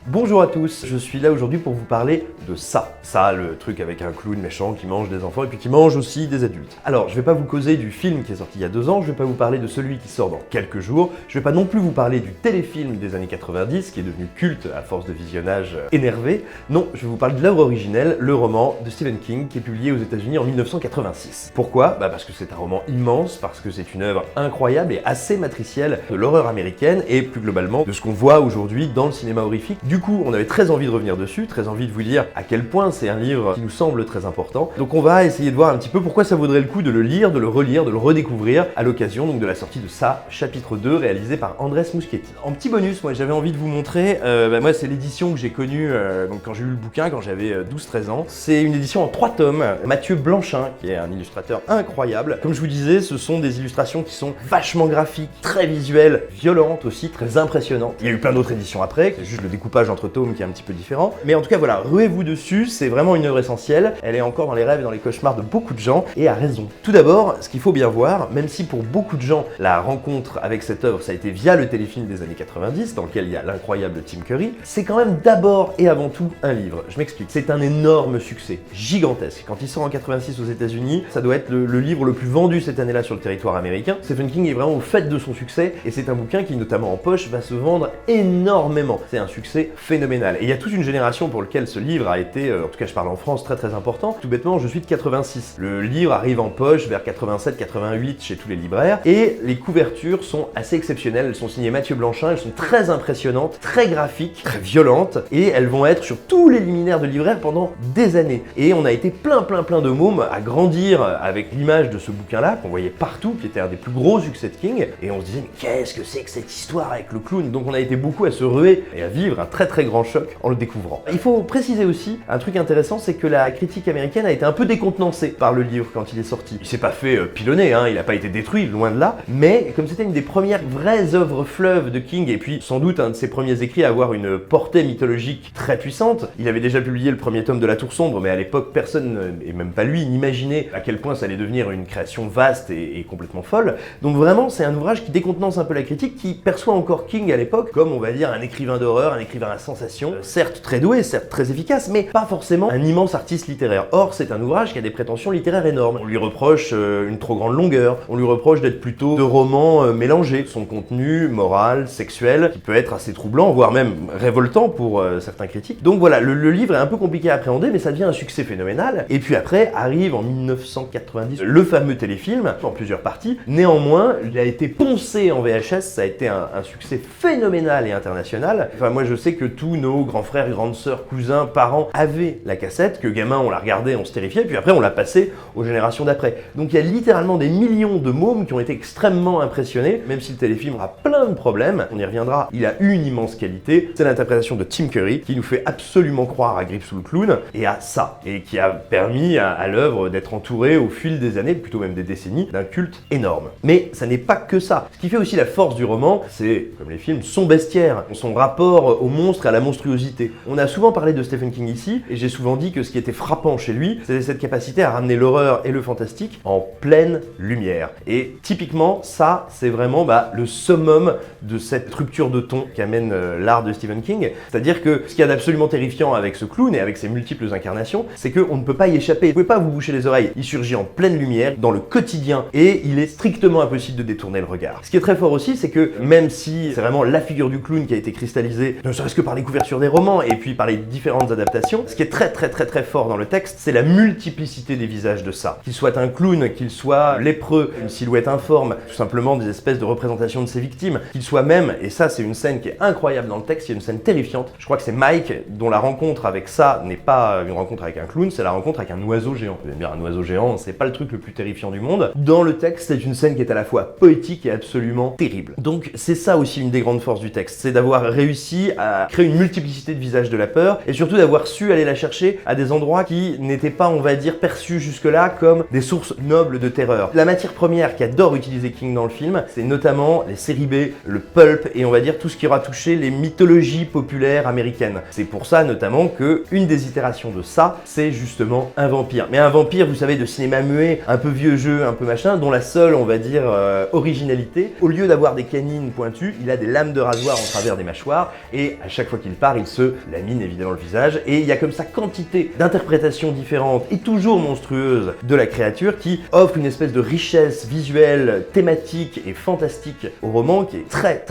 Bonjour à tous, je suis là aujourd'hui pour vous parler de ça. Ça, le truc avec un clown méchant qui mange des enfants et puis qui mange aussi des adultes. Alors, je vais pas vous causer du film qui est sorti il y a 2 ans, je vais pas vous parler de celui qui sort dans quelques jours, je vais pas non plus vous parler du téléfilm des années 90 qui est devenu culte à force de visionnage énervé. Non, je vais vous parler de l'œuvre originelle, le roman de Stephen King qui est publié aux États-Unis en 1986. Pourquoi ? Parce que c'est un roman immense, parce que c'est une œuvre incroyable et assez matricielle de l'horreur américaine et plus globalement de ce qu'on voit aujourd'hui dans le cinéma horrifique. Du coup, on avait très envie de revenir dessus, très envie de vous dire à quel point c'est un livre qui nous semble très important. Donc on va essayer de voir un petit peu pourquoi ça vaudrait le coup de le lire, de le relire, de le redécouvrir à l'occasion donc de la sortie de ça, chapitre 2, réalisé par Andrés Muschietti. En petit bonus, moi j'avais envie de vous montrer, moi c'est l'édition que j'ai connue donc quand j'ai eu le bouquin, quand j'avais 12-13 ans. C'est une édition en 3 tomes, Mathieu Blanchin, qui est un illustrateur incroyable. Comme je vous disais, ce sont des illustrations qui sont vachement graphiques, très visuelles, violentes aussi, très impressionnantes. Il y a eu plein d'autres éditions après, c'est juste le découpage entre tomes qui est un petit peu différent. Mais en tout cas voilà, ruez-vous dessus, c'est vraiment une œuvre essentielle. Elle est encore dans les rêves et dans les cauchemars de beaucoup de gens, et à raison. Tout d'abord, ce qu'il faut bien voir, même si pour beaucoup de gens, la rencontre avec cette œuvre, ça a été via le téléfilm des années 90, dans lequel il y a l'incroyable Tim Curry, c'est quand même d'abord et avant tout un livre. Je m'explique. C'est un énorme succès, gigantesque. Quand il sort en 86 aux États-Unis, ça doit être le livre le plus vendu cette année-là sur le territoire américain. Stephen King est vraiment au fait de son succès, et c'est un bouquin qui, notamment en poche, va se vendre énormément. C'est un succès phénoménal. Et il y a toute une génération pour laquelle ce livre a été, en tout cas je parle en France, très très important. Tout bêtement, je suis de 86. Le livre arrive en poche vers 87-88 chez tous les libraires, et les couvertures sont assez exceptionnelles. Elles sont signées Mathieu Blanchin, elles sont très impressionnantes, très graphiques, très violentes, et elles vont être sur tous les liminaires de libraires pendant des années. Et on a été plein de mômes à grandir avec l'image de ce bouquin-là, qu'on voyait partout, qui était un des plus gros succès de King, et on se disait, mais qu'est-ce que c'est que cette histoire avec le clown? Donc on a été beaucoup à se ruer et à vivre un très grand choc en le découvrant. Il faut préciser aussi un truc intéressant, c'est que la critique américaine a été un peu décontenancée par le livre quand il est sorti. Il s'est pas fait pilonner, il a pas été détruit, loin de là, mais comme c'était une des premières vraies œuvres fleuves de King, et puis sans doute un de ses premiers écrits à avoir une portée mythologique très puissante, il avait déjà publié le premier tome de La Tour Sombre, mais à l'époque personne, et même pas lui, n'imaginait à quel point ça allait devenir une création vaste et complètement folle. Donc vraiment, c'est un ouvrage qui décontenance un peu la critique, qui perçoit encore King à l'époque comme, on va dire, un écrivain d'horreur, un écrivain à sensation, certes très doué, certes très efficace, mais pas forcément un immense artiste littéraire. Or, c'est un ouvrage qui a des prétentions littéraires énormes. On lui reproche une trop grande longueur, on lui reproche d'être plutôt de romans mélangés. Son contenu moral, sexuel, qui peut être assez troublant, voire même révoltant pour certains critiques. Donc voilà, le livre est un peu compliqué à appréhender, mais ça devient un succès phénoménal. Et puis après, arrive en 1990 le fameux téléfilm, en plusieurs parties. Néanmoins, il a été poncé en VHS, ça a été un succès phénoménal et international. Enfin, moi je sais que tous nos grands frères, grandes sœurs, cousins, parents avaient la cassette, que gamin on la regardait, on se terrifiait, puis après on l'a passée aux générations d'après. Donc il y a littéralement des millions de mômes qui ont été extrêmement impressionnés, même si le téléfilm a plein de problèmes, on y reviendra, il a une immense qualité, c'est l'interprétation de Tim Curry, qui nous fait absolument croire à Griff sous le clown, et à ça, et qui a permis à l'œuvre d'être entourée au fil des années, plutôt même des décennies, d'un culte énorme. Mais ça n'est pas que ça. Ce qui fait aussi la force du roman, c'est, comme les films, son bestiaire, son rapport au monstre et à la monstruosité. On a souvent parlé de Stephen King ici, et j'ai souvent dit que ce qui était frappant chez lui, c'était cette capacité à ramener l'horreur et le fantastique en pleine lumière. Et typiquement, ça, c'est vraiment le summum de cette rupture de ton qu'amène l'art de Stephen King. C'est-à-dire que ce qu'il y a d'absolument terrifiant avec ce clown et avec ses multiples incarnations, c'est qu'on ne peut pas y échapper. Vous pouvez pas vous boucher les oreilles. Il surgit en pleine lumière, dans le quotidien, et il est strictement impossible de détourner le regard. Ce qui est très fort aussi, c'est que même si c'est vraiment la figure du clown qui a été cristallisée, ne serait-ce que par les couvertures des romans et puis par les différentes adaptations, ce qui est très fort dans le texte, c'est la multiplicité des visages de ça. Qu'il soit un clown, qu'il soit lépreux, une silhouette informe, tout simplement des espèces de représentations de ses victimes, qu'il soit même, et ça c'est une scène qui est incroyable dans le texte, il y a une scène terrifiante, je crois que c'est Mike dont la rencontre avec ça n'est pas une rencontre avec un clown, c'est la rencontre avec un oiseau géant. Vous allez me dire, un oiseau géant, c'est pas le truc le plus terrifiant du monde. Dans le texte, c'est une scène qui est à la fois poétique et absolument terrible. Donc c'est ça aussi une des grandes forces du texte, c'est d'avoir réussi à créé une multiplicité de visages de la peur et surtout d'avoir su aller la chercher à des endroits qui n'étaient pas, on va dire, perçus jusque-là comme des sources nobles de terreur. La matière première qu'adore utiliser King dans le film, c'est notamment les séries B, le pulp et on va dire tout ce qui aura touché les mythologies populaires américaines. C'est pour ça notamment que une des itérations de ça, c'est justement un vampire. Mais un vampire, vous savez, de cinéma muet, un peu vieux jeu, un peu machin, dont la seule, on va dire, originalité, au lieu d'avoir des canines pointues, il a des lames de rasoir en travers des mâchoires et à chaque fois qu'il part, il se lamine évidemment le visage et il y a comme ça quantité d'interprétations différentes et toujours monstrueuses de la créature qui offre une espèce de richesse visuelle, thématique et fantastique au roman qui est très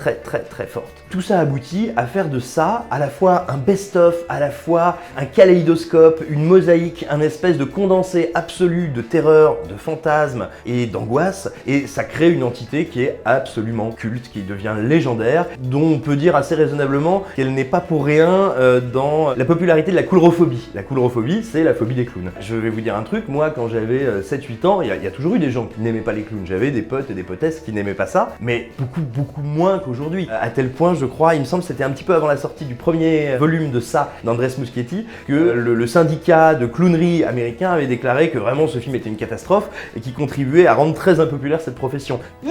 forte. Tout ça aboutit à faire de ça à la fois un best-of, à la fois un kaléidoscope, une mosaïque, un espèce de condensé absolu de terreur, de fantasmes et d'angoisse, et ça crée une entité qui est absolument culte, qui devient légendaire, dont on peut dire assez raisonnablement qu'elle n'est pas pour rien dans la popularité de la coulrophobie. La coulrophobie, c'est la phobie des clowns. Je vais vous dire un truc, moi quand j'avais 7-8 ans, il y a toujours eu des gens qui n'aimaient pas les clowns. J'avais des potes et des potesses qui n'aimaient pas ça, mais beaucoup moins qu'aujourd'hui. À tel point, je crois, il me semble que c'était un petit peu avant la sortie du premier volume de ça d'Andrés Muschietti, que le syndicat de clownerie américain avait déclaré que vraiment ce film était une catastrophe et qui contribuait à rendre très impopulaire cette profession. No,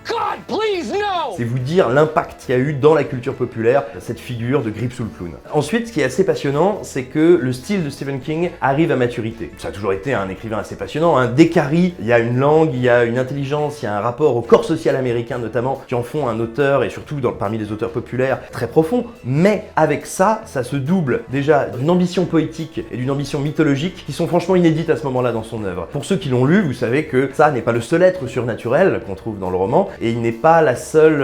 God, please, no! C'est vous dire l'impact qu'il y a eu dans la culture populaire, cette figure de Grip sous le clown. Ensuite, ce qui est assez passionnant, c'est que le style de Stephen King arrive à maturité. Ça a toujours été un écrivain assez passionnant, hein. Dès qu'Harry, il y a une langue, il y a une intelligence, il y a un rapport au corps social américain notamment, qui en font un auteur, et surtout parmi les auteurs populaires, très profond. Mais avec ça, ça se double déjà d'une ambition poétique et d'une ambition mythologique qui sont franchement inédites à ce moment-là dans son œuvre. Pour ceux qui l'ont lu, vous savez que ça n'est pas le seul être surnaturel qu'on trouve dans le roman, et il n'est pas la seule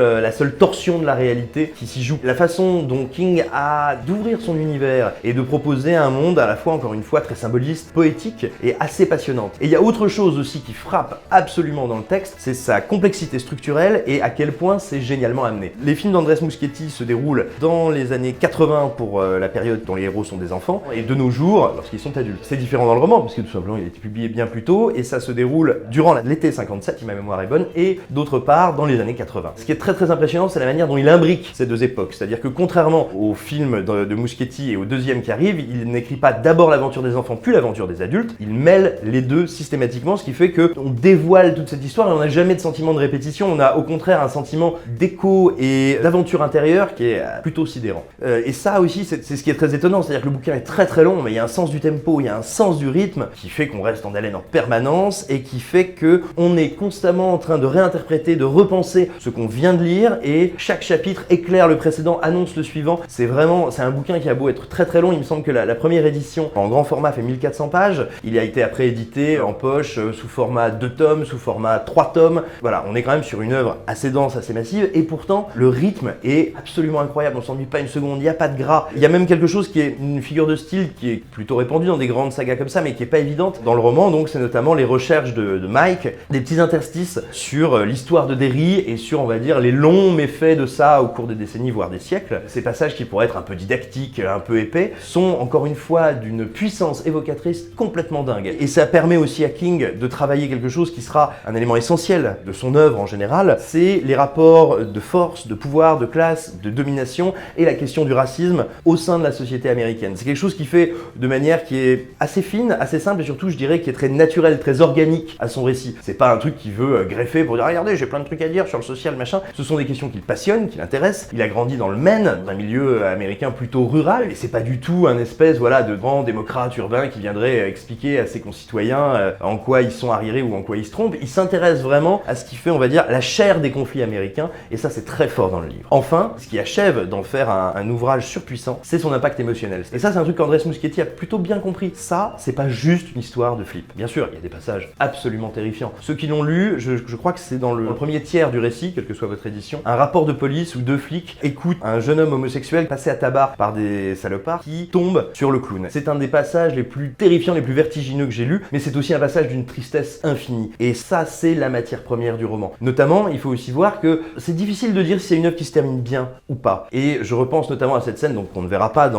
torsion de la réalité qui s'y joue. La façon dont King a d'ouvrir son univers et de proposer un monde à la fois, encore une fois, très symboliste, poétique et assez passionnante. Et il y a autre chose aussi qui frappe absolument dans le texte, c'est sa complexité structurelle et à quel point c'est génialement amené. Les films d'Andrés Muschietti se déroulent dans les années 80 pour la période dont les héros sont des enfants, et de nos jours lorsqu'ils sont adultes. C'est différent dans le roman, parce que tout simplement il a été publié bien plus tôt, et ça se déroule durant l'été 57, si ma mémoire est bonne, et d'autre part dans les années 80. Ce qui est très impressionnant, c'est la manière dont il imbrique ces deux époques, c'est-à-dire que contrairement au film de Muschietti et au deuxième qui arrive, il n'écrit pas d'abord l'aventure des enfants puis l'aventure des adultes, il mêle les deux systématiquement, ce qui fait qu'on dévoile toute cette histoire et on n'a jamais de sentiment de répétition, on a au contraire un sentiment d'écho et d'aventure intérieure qui est plutôt sidérant. Et ça aussi, c'est ce qui est très étonnant, c'est-à-dire que le bouquin est très long, mais il y a un sens du tempo, il y a un sens du rythme qui fait qu'on reste en haleine en permanence et qui fait que on est constamment en train de réinterpréter, de repenser ce qu'on vient de lire, et chaque chapitre éclaire le précédent, annonce le suivant. C'est un bouquin qui a beau être très long, il me semble que la première édition en grand format fait 1400 pages, il a été après édité en poche sous format 2 tomes, sous format 3 tomes. Voilà, on est quand même sur une œuvre assez dense, assez massive, et pourtant le rythme est absolument incroyable, on s'ennuie pas une seconde, il n'y a pas de gras. Il y a même quelque chose qui est une figure de style qui est plutôt répandue dans des grandes sagas comme ça, mais qui est pas évidente dans le roman, donc c'est notamment les recherches de Mike, des petits interstices sur l'histoire de Derry et sur, on va dire, les longs méfaits de ça au cours des décennies, voire des siècles. Ces passages qui pourraient être un peu didactiques, un peu épais, sont encore une fois d'une puissance évocatrice complètement dingue. Et ça permet aussi à King de travailler quelque chose qui sera un élément essentiel de son œuvre en général, c'est les rapports de force, de pouvoir, de classe, de domination et la question du racisme au sein de la société américaine. C'est quelque chose qui fait de manière qui est assez fine, assez simple et surtout, je dirais, qui est très naturelle, très organique à son récit. C'est pas un truc qui veut greffer pour dire « Regardez, j'ai plein de trucs à dire sur le social, machin ». Ce sont des questions qui le passionnent, qui l'intéressent. Il a grandi dans le Maine, dans un milieu américain plutôt rural, et c'est pas du tout un espèce, voilà, de grand démocrate urbain qui viendrait expliquer à ses concitoyens en quoi ils sont arriérés ou en quoi ils se trompent. Il s'intéresse vraiment à ce qui fait, on va dire, la chair des conflits américains, et ça c'est très fort dans le livre. Enfin, ce qui achève d'en faire un ouvrage surpuissant, c'est son impact émotionnel. Et ça, c'est un truc qu'Andrés Muschietti a plutôt bien compris. Ça, c'est pas juste une histoire de flip. Bien sûr, il y a des passages absolument terrifiants. Ceux qui l'ont lu, je crois que c'est dans le premier tiers du récit, quelle que soit votre édition, un rapport de police où 2 flics écoutent un jeune homme homosexuel passé à tabac par des salopards qui tombe sur le clown. C'est un des passages les plus terrifiants, les plus vertigineux que j'ai lu, mais c'est aussi un passage d'une tristesse infinie. Et ça, c'est la matière première du roman. Notamment, il faut aussi voir que c'est difficile de dire si c'est une œuvre qui se termine bien ou pas. Et je repense notamment à cette scène, donc qu'on ne verra pas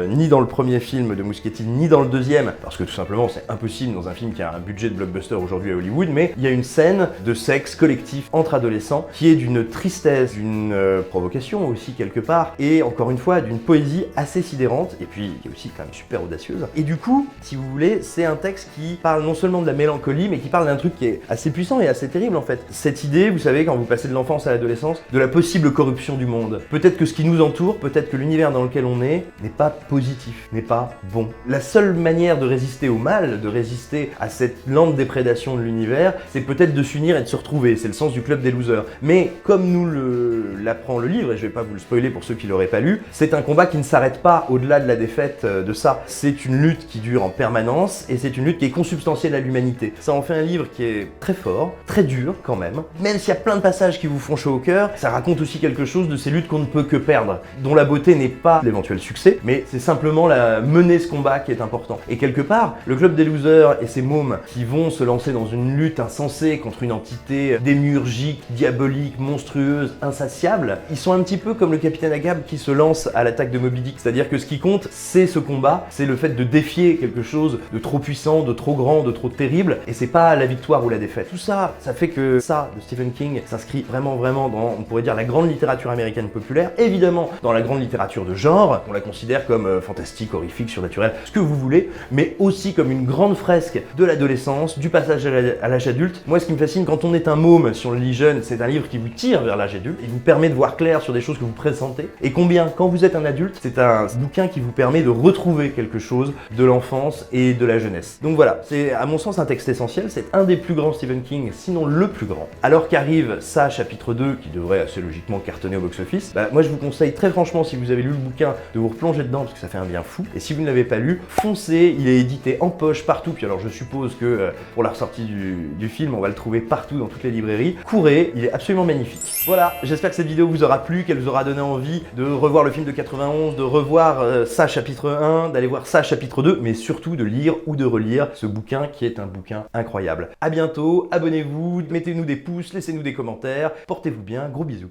ni dans le premier film de Muschietti, ni dans le deuxième, parce que tout simplement c'est impossible dans un film qui a un budget de blockbuster aujourd'hui à Hollywood, mais il y a une scène de sexe collectif entre adolescents qui est d'une tristesse, d'une provocation aussi quelque part, et encore une fois d'une poésie assez sidérante, et puis qui est aussi quand même super audacieuse. Et du coup, si vous voulez, c'est un texte qui parle non seulement de la mélancolie, mais qui parle d'un truc qui est assez puissant et assez terrible en fait. Cette idée, vous savez, quand vous passez de l'enfance à l'adolescence, de la possible corruption du monde. Peut-être que ce qui nous entoure, peut-être que l'univers dans lequel on est n'est pas positif, n'est pas bon. La seule manière de résister au mal, de résister à cette lente déprédation de l'univers, c'est peut-être de s'unir et de se retrouver. C'est le sens du club des losers. Mais comme nous l'apprend le livre, et je vais pas vous le spoiler pour ceux qui l'auraient pas lu, c'est un combat qui ne s'arrête pas au-delà de la défaite de ça. C'est une lutte qui dure en permanence et c'est une lutte qui est consubstantielle à l'humanité. Ça en fait un livre qui est très fort, très dur quand même. Même s'il y a plein de passages qui vous font chaud au cœur, ça raconte aussi quelque chose de ces luttes qu'on ne peut que perdre, dont la beauté n'est pas l'éventuel succès, mais c'est simplement la mener ce combat qui est important. Et quelque part, le club des losers et ces mômes qui vont se lancer dans une lutte insensée contre une entité démiurgique, diabolique, monstrueuse, insatiable, ils sont un petit peu comme le capitaine Ahab qui se lance à l'attaque de Moby Dick. C'est-à-dire que ce qui compte, c'est ce combat, c'est le fait de défier quelque chose de trop puissant, de trop grand, de trop terrible, et c'est pas la victoire ou la défaite. Tout ça, ça fait que ça, de Stephen King, s'inscrit vraiment dans, on pourrait dire, la grande littérature américaine populaire, évidemment dans la grande littérature de genre, on la considère comme fantastique, horrifique, surnaturelle, ce que vous voulez, mais aussi comme une grande fresque de l'adolescence, du passage à l'âge adulte. Moi, ce qui me fascine quand on est un môme, si on le lit jeune, c'est un livre qui vous tire vers l'âge adulte, il vous permet de voir clair sur des choses que vous pressentez, et combien, quand vous êtes un adulte, c'est un bouquin qui vous permet de retrouver quelque chose de l'enfance et de la jeunesse. Donc voilà, c'est à mon sens un texte essentiel, c'est un des plus grands Stephen King, sinon le plus grand. Alors qu'arrive ça, chapitre 2, qui devrait assez logiquement cartonner au box-office, moi je vous conseille très franchement, si vous avez lu le bouquin, de vous replonger dedans, parce que ça fait un bien fou. Et si vous ne l'avez pas lu, foncez, il est édité en poche partout, puis alors je suppose que pour la ressortie du film, on va le trouver partout dans toutes les librairies. Courez, il est absolument magnifique. Voilà, j'espère que cette vidéo vous aura plu, qu'elle vous aura donné envie de revoir le film de 91, de revoir ça chapitre 1, d'aller voir ça chapitre 2, mais surtout de lire ou de relire ce bouquin qui est un bouquin incroyable. À bientôt, abonnez-vous, mettez-nous des pouces, laissez-nous des commentaires, portez-vous bien, gros bisous.